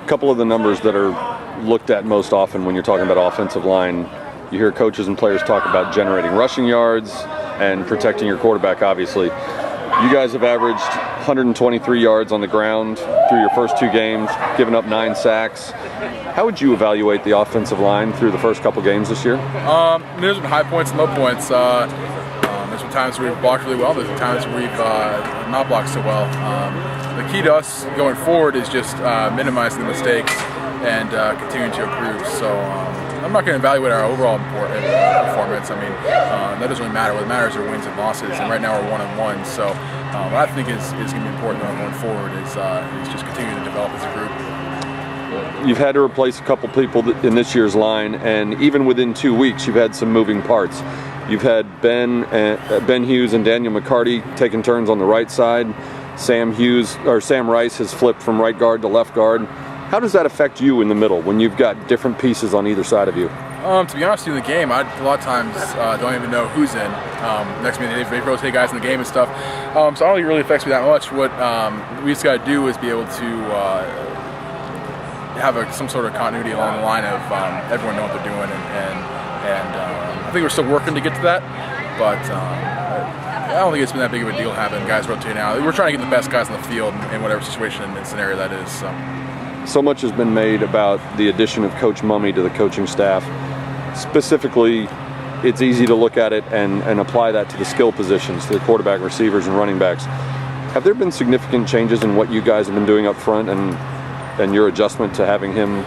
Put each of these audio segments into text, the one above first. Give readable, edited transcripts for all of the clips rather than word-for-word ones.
A couple of the numbers that are looked at most often when you're talking about offensive line, you hear coaches and players talk about generating rushing yards and protecting your quarterback, obviously. You guys have averaged 123 yards on the ground through your first 2 games, given up 9 sacks. How would you evaluate the offensive line through the first couple games this year? There's been high points and low points. There's been times where we've blocked really well. There's been times where we've not blocked so well. The key to us going forward is just minimizing the mistakes and continuing to improve. So I'm not going to evaluate our overall performance. I mean, that doesn't really matter. What matters are wins and losses, and right now we're 1-1. So what I think is going to be important going forward is just continuing to develop as a group. You've had to replace a couple people in this year's line, and even within 2 weeks, you've had some moving parts. You've had Ben Hughes and Daniel McCarty taking turns on the right side. Sam Rice has flipped from right guard to left guard. How does that affect you in the middle when you've got different pieces on either side of you? To be honest with you, in the game, I a lot of times don't even know who's in. Next to me, they rotate guys in the game and stuff. So I don't think it really affects me that much. What we just got to do is be able to have some sort of continuity along the line of everyone knowing what they're doing, and I think we're still working to get to that, but I don't think it's been that big of a deal having guys rotate out. We're trying to get the best guys on the field in whatever situation and scenario that is. So much has been made about the addition of Coach Mumme to the coaching staff. Specifically, it's easy to look at it and apply that to the skill positions, to the quarterback, receivers, and running backs. Have there been significant changes in what you guys have been doing up front and your adjustment to having him?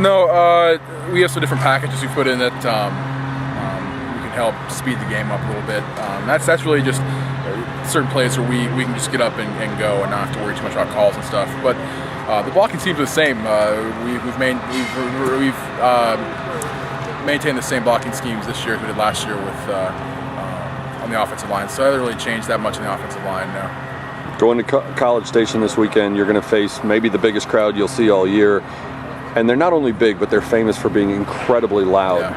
No, we have some different packages we put in that we can help speed the game up a little bit. That's really just certain plays where we can just get up and go and not have to worry too much about calls and stuff. But the blocking seems the same. We've maintained the same blocking schemes this year as we did last year with on the offensive line. So it hasn't really changed that much on the offensive line now. Going to College Station this weekend, you're going to face maybe the biggest crowd you'll see all year. And they're not only big, but they're famous for being incredibly loud. Yeah.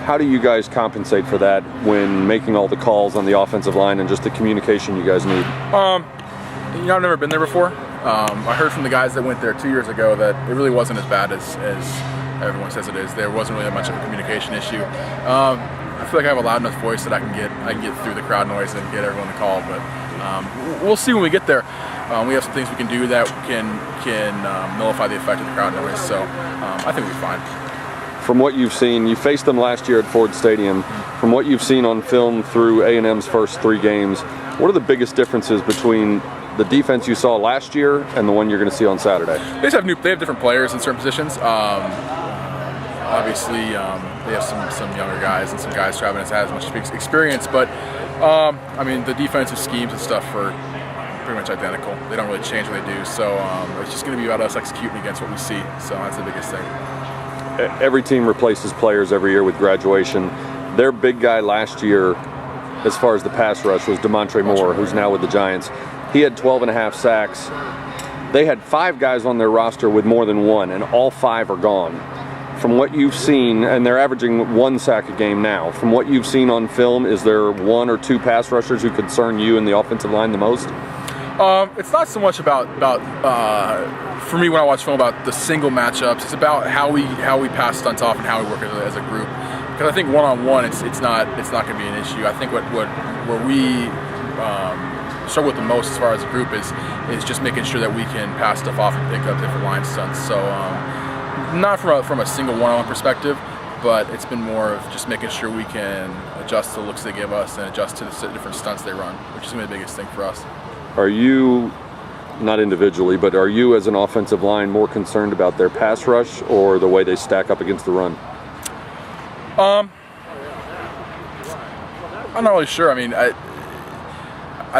How do you guys compensate for that when making all the calls on the offensive line and just the communication you guys need? I've never been there before. I heard from the guys that went there 2 years ago that it really wasn't as bad as everyone says it is. There wasn't really much of a communication issue. I feel like I have a loud enough voice that I can get through the crowd noise and get everyone to call, but we'll see when we get there. We have some things we can do that can nullify the effect of the crowd noise, so I think we'll be fine. From what you've seen, you faced them last year at Ford Stadium. From what you've seen on film through A&M's first 3 games, what are the biggest differences between the defense you saw last year and the one you're going to see on Saturday? They have different players in certain positions. Obviously, they have some younger guys and some guys who haven't had as much experience, but I mean, the defensive schemes and stuff are pretty much identical. They don't really change what they do, so it's just going to be about us executing against what we see. So that's the biggest thing. Every team replaces players every year with graduation. Their big guy last year, as far as the pass rush, was DeMontre Moore, who's now with the Giants. He had 12.5 sacks. They had 5 guys on their roster with more than 1, and all 5 are gone. From what you've seen, and they're averaging 1 sack a game now, from what you've seen on film, is there 1 or 2 pass rushers who concern you in the offensive line the most? It's not so much about for me when I watch film about the single matchups. It's about how we pass stunts off and how we work as a group. Because I think one-on-one, it's not going to be an issue. I think where we struggle with the most as far as a group is just making sure that we can pass stuff off and pick up different line stunts. So not from a single one-on-one perspective, but it's been more of just making sure we can adjust to the looks they give us and adjust to the different stunts they run, which is going to be the biggest thing for us. Are you, not individually, but are you as an offensive line more concerned about their pass rush or the way they stack up against the run? I'm not really sure. I mean, I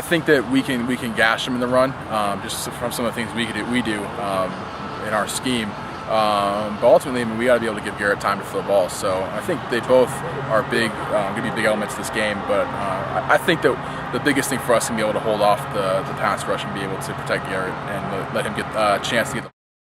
think that we can gash them in the run, just from some of the things we do in our scheme. But ultimately, I mean, we got to be able to give Garrett time to throw the ball. So I think they both are going to be big elements of this game. But I think that the biggest thing for us is to be able to hold off the pass rush and be able to protect Garrett and let him get a chance to get the